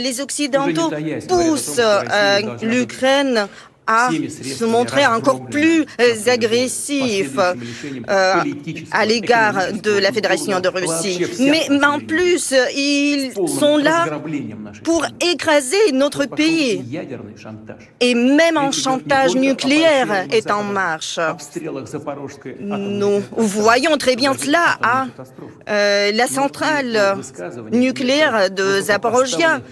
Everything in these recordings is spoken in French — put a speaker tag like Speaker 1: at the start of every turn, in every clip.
Speaker 1: Les Occidentaux poussent l'Ukraine à se montrer encore plus agressif à l'égard de la Fédération de Russie. Mais en plus, ils sont là pour écraser notre pays. Et même un chantage nucléaire est en marche. Nous voyons très bien cela à la centrale nucléaire de Zaporozhia.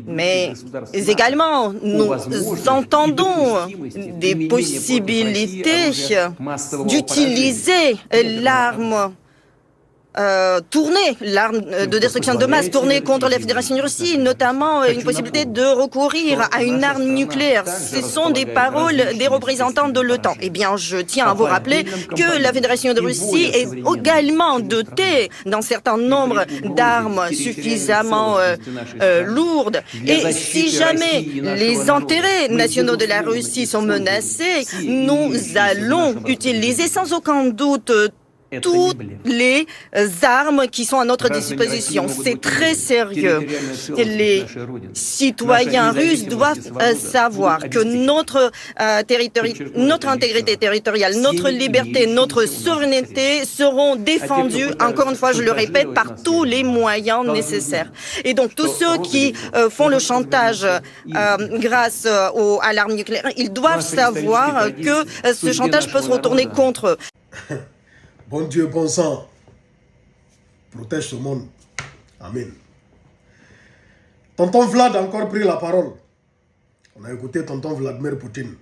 Speaker 1: Mais également, nous entendons des possibilités d'utiliser l'arme l'arme de destruction de masse tournée contre la Fédération de Russie, notamment une possibilité de recourir à une arme nucléaire. Ce sont des paroles des représentants de l'OTAN. Eh bien, je tiens à vous rappeler que la Fédération de Russie est également dotée d'un certain nombre d'armes suffisamment lourdes. Et si jamais les intérêts nationaux de la Russie sont menacés, nous allons utiliser sans aucun doute toutes les armes qui sont à notre disposition. C'est très sérieux. Les citoyens russes doivent savoir que notre intégrité territoriale, notre liberté, notre souveraineté seront défendues, encore une fois, je le répète, par tous les moyens nécessaires. Et donc, tous ceux qui font le chantage grâce à l'arme nucléaire, ils doivent savoir que ce chantage peut se retourner contre eux.
Speaker 2: Bon Dieu, bon sang, protège ce monde. Amen. Tonton Vlad a encore pris la parole. On a écouté tonton Vladimir Poutine.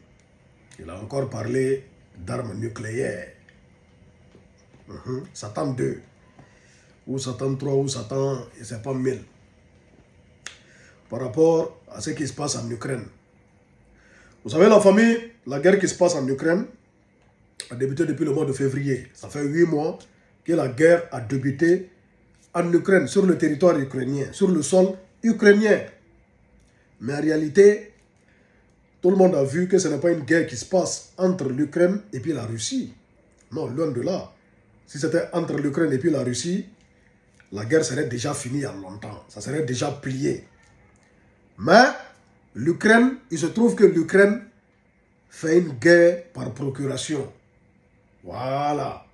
Speaker 2: Il a encore parlé d'armes nucléaires. Satan 2, ou Satan 3, ou Satan, je ne sais pas, 1000. Par rapport à ce qui se passe en Ukraine. Vous savez, la famille, la guerre qui se passe en Ukraine, a débuté depuis le mois de février. Ça fait 8 mois que la guerre a débuté en Ukraine, sur le territoire ukrainien, sur le sol ukrainien. Mais en réalité, tout le monde a vu que ce n'est pas une guerre qui se passe entre l'Ukraine et puis la Russie. Non, loin de là. Si c'était entre l'Ukraine et puis la Russie, la guerre serait déjà finie il y a longtemps. Ça serait déjà plié. Mais l'Ukraine, il se trouve que l'Ukraine fait une guerre par procuration. Voilà.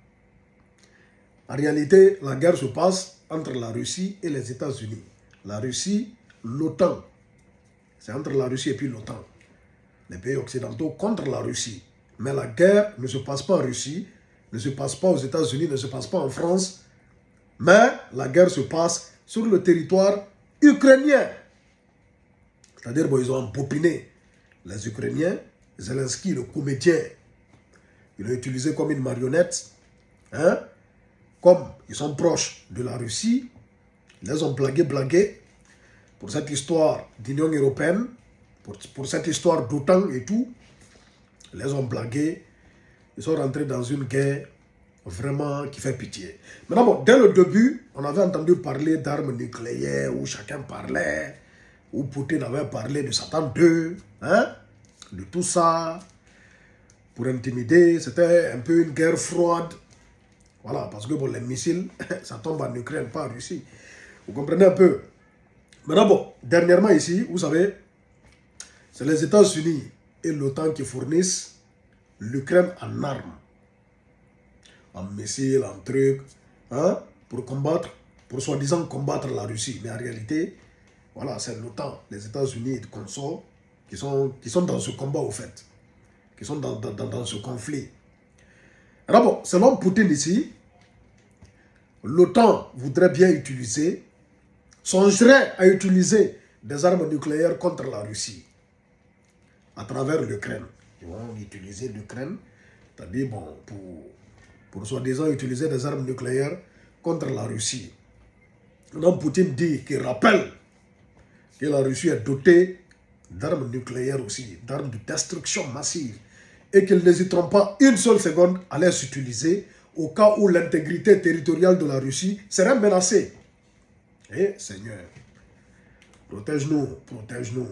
Speaker 2: En réalité, la guerre se passe entre la Russie et les États-Unis. La Russie, l'OTAN. C'est entre la Russie et puis l'OTAN. Les pays occidentaux contre la Russie. Mais la guerre ne se passe pas en Russie, ne se passe pas aux États-Unis, ne se passe pas en France. Mais la guerre se passe sur le territoire ukrainien. C'est-à-dire qu'ils ont empopiné les Ukrainiens. Zelensky, le comédien, ils l'ont utilisé comme une marionnette. Comme ils sont proches de la Russie, ils les ont blagué pour cette histoire d'Union européenne, pour cette histoire d'OTAN et tout. Ils les ont blagués. Ils sont rentrés dans une guerre vraiment qui fait pitié. Maintenant, bon, dès le début, on avait entendu parler d'armes nucléaires, où chacun parlait, où Poutine avait parlé de Satan 2, de tout ça, pour intimider. C'était un peu une guerre froide. Voilà, parce que bon, les missiles, ça tombe en Ukraine, pas en Russie. Vous comprenez un peu? Maintenant, bon, dernièrement ici, vous savez, c'est les États-Unis et l'OTAN qui fournissent l'Ukraine en armes, en missiles, en trucs, pour combattre, pour soi-disant combattre la Russie. Mais en réalité, voilà, c'est l'OTAN, les États-Unis et le consort qui sont dans ce combat au fait, qui sont dans ce conflit. Alors bon, selon Poutine ici, l'OTAN voudrait bien utiliser, songerait à utiliser des armes nucléaires contre la Russie, à travers l'Ukraine. Ils vont utiliser l'Ukraine, c'est-à-dire bon, pour soi-disant utiliser des armes nucléaires contre la Russie. Donc Poutine dit qu'il rappelle que la Russie est dotée d'armes nucléaires aussi, d'armes de destruction massive, et qu'ils n'hésiteront pas une seule seconde à les utiliser au cas où l'intégrité territoriale de la Russie serait menacée. Eh Seigneur, protège-nous, protège-nous.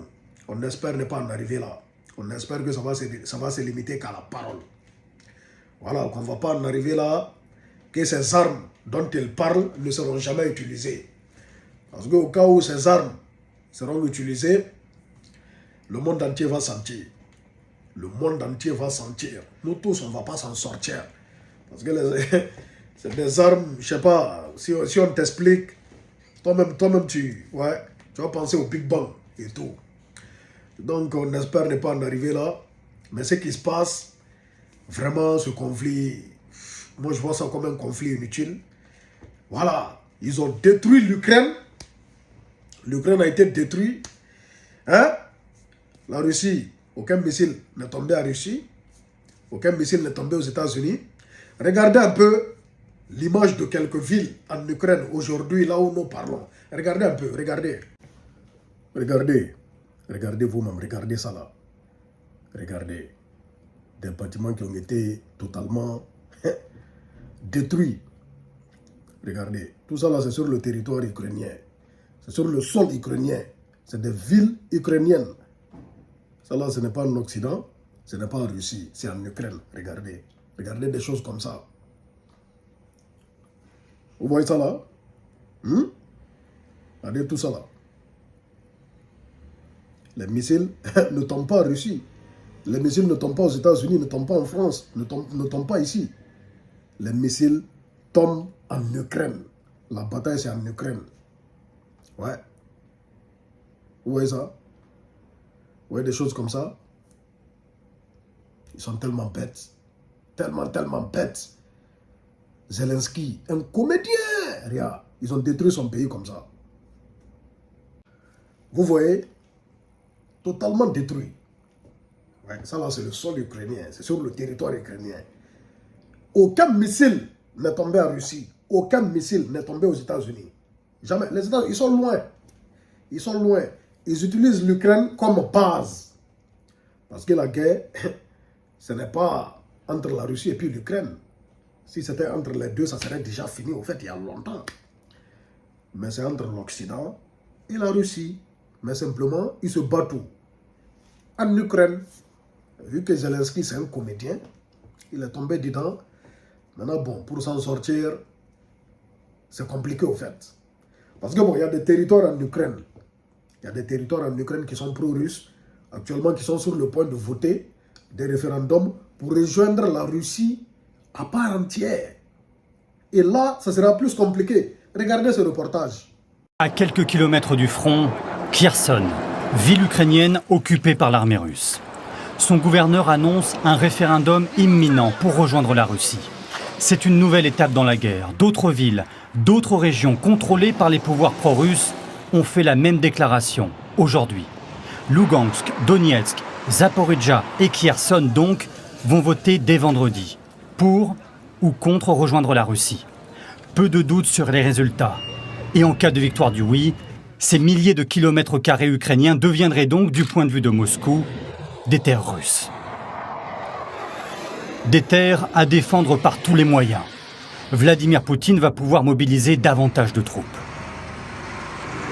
Speaker 2: On espère ne pas en arriver là. On espère que ça va se limiter qu'à la parole. Voilà, qu'on ne va pas en arriver là, que ces armes dont il parle ne seront jamais utilisées. Parce qu'au cas où ces armes seront utilisés, le monde entier va sentir. Le monde entier va sentir. Nous tous, on ne va pas s'en sortir. Parce que c'est des armes, je ne sais pas, si on t'explique, toi-même, tu vas penser au Big Bang et tout. Donc, on espère ne pas en arriver là. Mais ce qui se passe, vraiment, ce conflit, moi je vois ça comme un conflit inutile. Voilà, ils ont détruit l'Ukraine. L'Ukraine a été détruite. Hein? La Russie, aucun missile n'est tombé en Russie. Aucun missile n'est tombé aux États-Unis. Regardez un peu l'image de quelques villes en Ukraine aujourd'hui, là où nous parlons. Regardez un peu, regardez. Regardez vous-même, regardez ça là. Regardez. Des bâtiments qui ont été totalement détruits. Regardez. Tout ça là, c'est sur le territoire ukrainien. C'est sur le sol ukrainien. C'est des villes ukrainiennes. Ça là, ce n'est pas en Occident. Ce n'est pas en Russie. C'est en Ukraine. Regardez. Regardez des choses comme ça. Vous voyez ça là? Regardez tout ça là. Les missiles ne tombent pas en Russie. Les missiles ne tombent pas aux États-Unis, ne tombent pas en France, ne tombent pas ici. Les missiles tombent en Ukraine. La bataille, c'est en Ukraine. Ouais. Vous voyez ça? Vous voyez des choses comme ça? Ils sont tellement bêtes. Tellement bêtes. Zelensky, un comédien. Regarde, ils ont détruit son pays comme ça. Vous voyez? Totalement détruit. Ouais, ça là, c'est le sol ukrainien. C'est sur le territoire ukrainien. Aucun missile n'est tombé en Russie. Aucun missile n'est tombé aux États-Unis. Jamais. Les États-Unis, ils sont loin. Ils sont loin. Ils utilisent l'Ukraine comme base. Parce que la guerre, ce n'est pas entre la Russie et puis l'Ukraine. Si c'était entre les deux, ça serait déjà fini, au fait, il y a longtemps. Mais c'est entre l'Occident et la Russie. Mais simplement, ils se battent où? En Ukraine. Vu que Zelensky, c'est un comédien, il est tombé dedans. Maintenant, bon, pour s'en sortir, c'est compliqué, au fait. Parce que bon, il y a des territoires en Ukraine. Il y a des territoires en Ukraine qui sont pro-russes, actuellement qui sont sur le point de voter des référendums pour rejoindre la Russie à part entière. Et là, ça sera plus compliqué. Regardez ce reportage.
Speaker 3: À quelques kilomètres du front, Kherson, ville ukrainienne occupée par l'armée russe. Son gouverneur annonce un référendum imminent pour rejoindre la Russie. C'est une nouvelle étape dans la guerre. D'autres villes, d'autres régions contrôlées par les pouvoirs pro-russes ont fait la même déclaration aujourd'hui. Lugansk, Donetsk, Zaporijjia et Kherson donc vont voter dès vendredi pour ou contre rejoindre la Russie. Peu de doutes sur les résultats. Et en cas de victoire du oui, ces milliers de kilomètres carrés ukrainiens deviendraient donc, du point de vue de Moscou, des terres russes. Des terres à défendre par tous les moyens. Vladimir Poutine va pouvoir mobiliser davantage de troupes.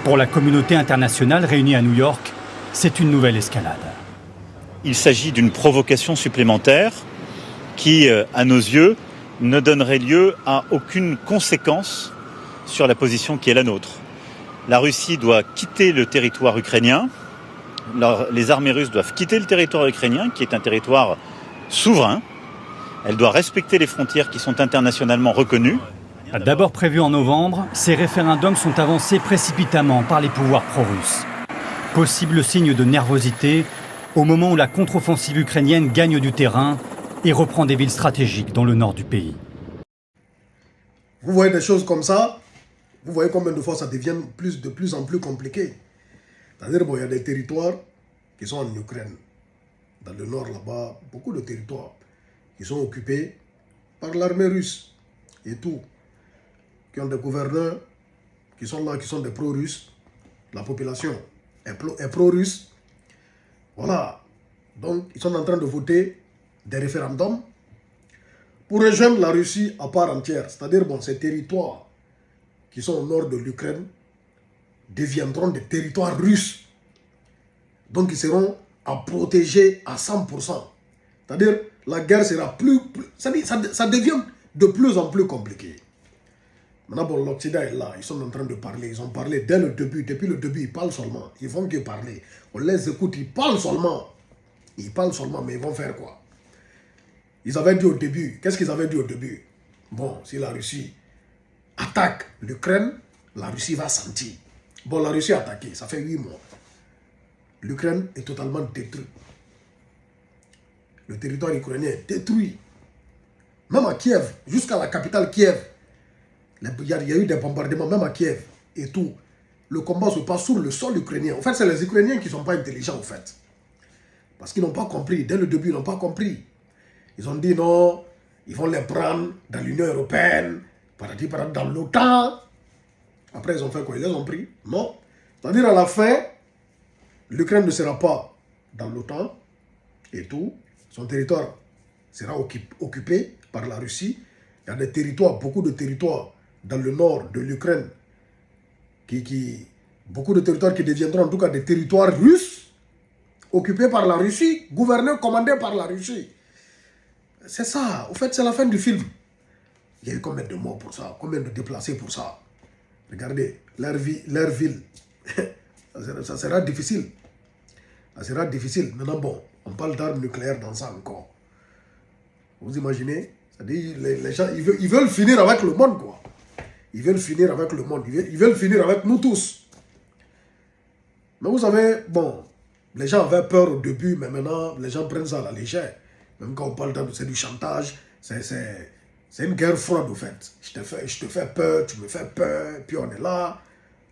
Speaker 3: Pour la communauté internationale réunie à New York, c'est une nouvelle escalade.
Speaker 4: Il s'agit d'une provocation supplémentaire qui, à nos yeux, ne donnerait lieu à aucune conséquence sur la position qui est la nôtre. La Russie doit quitter le territoire ukrainien. Les armées russes doivent quitter le territoire ukrainien, qui est un territoire souverain. Elle doit respecter les frontières qui sont internationalement reconnues.
Speaker 3: D'abord prévu en novembre, ces référendums sont avancés précipitamment par les pouvoirs pro-russes. Possible signe de nervosité au moment où la contre-offensive ukrainienne gagne du terrain et reprend des villes stratégiques dans le nord du pays.
Speaker 2: Vous voyez des choses comme ça, vous voyez combien de fois ça devient de plus en plus compliqué. C'est-à-dire, bon, il y a des territoires qui sont en Ukraine. Dans le nord, là-bas, beaucoup de territoires qui sont occupés par l'armée russe et tout. Qui ont des gouverneurs qui sont là, qui sont des pro-russes. La population est pro-russe. Voilà. Donc, ils sont en train de voter des référendums pour rejoindre la Russie à part entière. C'est-à-dire, bon, ces territoires qui sont au nord de l'Ukraine deviendront des territoires russes. Donc, ils seront à protéger à 100%. C'est-à-dire, la guerre sera ça devient de plus en plus compliqué. Maintenant, bon, l'Occident est là, ils sont en train de parler. Ils ont parlé dès le début. Depuis le début, ils parlent seulement. Ils vont que parler. On les écoute, ils parlent seulement. Ils parlent seulement, mais ils vont faire quoi? Ils avaient dit au début, qu'est-ce qu'ils avaient dit au début? Bon, si la Russie attaque l'Ukraine, la Russie va sentir. Bon, la Russie a attaqué, ça fait 8 mois. L'Ukraine est totalement détruite. Le territoire ukrainien est détruit. Même à Kiev, jusqu'à la capitale Kiev, il y a eu des bombardements, même à Kiev et tout. Le combat se passe sur le sol ukrainien. En fait, c'est les Ukrainiens qui ne sont pas intelligents, en fait. Parce qu'ils n'ont pas compris. Dès le début, ils n'ont pas compris. Ils ont dit non, ils vont les prendre dans l'Union européenne, dans l'OTAN. Après, ils ont fait quoi? Ils les ont pris? Non. C'est-à-dire, à la fin, l'Ukraine ne sera pas dans l'OTAN et tout. Son territoire sera occupé par la Russie. Il y a des territoires, beaucoup de territoires dans le nord de l'Ukraine, beaucoup de territoires qui deviendront en tout cas des territoires russes, occupés par la Russie, gouvernés, commandés par la Russie. C'est ça, au fait, c'est la fin du film. Il y a eu combien de morts pour ça, combien de déplacés pour ça. Regardez, leur ville, ça sera difficile. Ça sera difficile. Maintenant, bon, on parle d'armes nucléaires dans ça encore. Vous imaginez? C'est-à-dire, les gens, ils veulent finir avec le monde, quoi. Ils veulent finir avec le monde. Ils veulent finir avec nous tous. Mais vous savez, bon, les gens avaient peur au début, mais maintenant, les gens prennent ça à la légère. Même quand on parle c'est du chantage, c'est une guerre froide, au fait. Je te fais peur, tu me fais peur, puis on est là.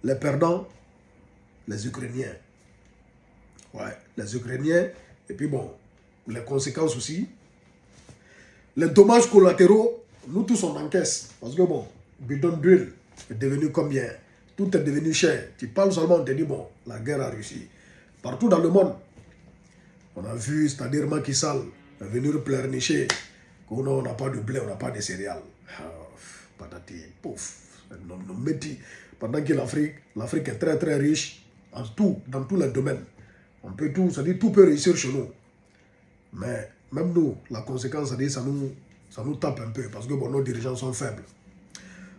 Speaker 2: Les perdants, les Ukrainiens. Ouais, les Ukrainiens. Et puis bon, les conséquences aussi. Les dommages collatéraux, nous tous on encaisse. Parce que bon, bidon d'huile est devenu combien? Tout est devenu cher. Tu parles seulement, on te dit bon, la guerre a réussi. Partout dans le monde, on a vu, c'est-à-dire Macky Sall, venir pleurnicher qu'on n'a pas de blé, on n'a pas de céréales. Patati, pouf. Pendant que l'Afrique est très très riche en tout, dans tous les domaines. On peut tout, c'est-à-dire tout peut réussir chez nous. Mais même nous, la conséquence, c'est-à-dire ça nous tape un peu parce que bon, nos dirigeants sont faibles.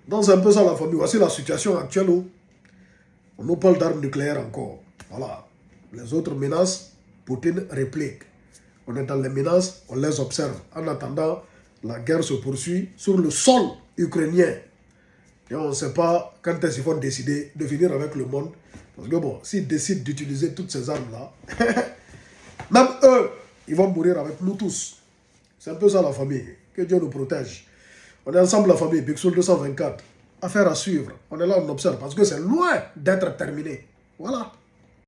Speaker 2: Donc c'est un peu ça la famille. Voici la situation actuelle où on nous parle d'armes nucléaires encore. Voilà. Les autres menaces, Poutine réplique. On est dans les menaces, on les observe. En attendant, la guerre se poursuit sur le sol ukrainien. Et on ne sait pas quand est-ce qu'ils vont décider de finir avec le monde. Parce que bon, s'ils décident d'utiliser toutes ces armes-là, même eux, ils vont mourir avec nous tous. C'est un peu ça la famille. Que Dieu nous protège. On est ensemble la famille, Big Soul 224. Affaire à suivre. On est là, on observe. Parce que c'est loin d'être terminé. Voilà.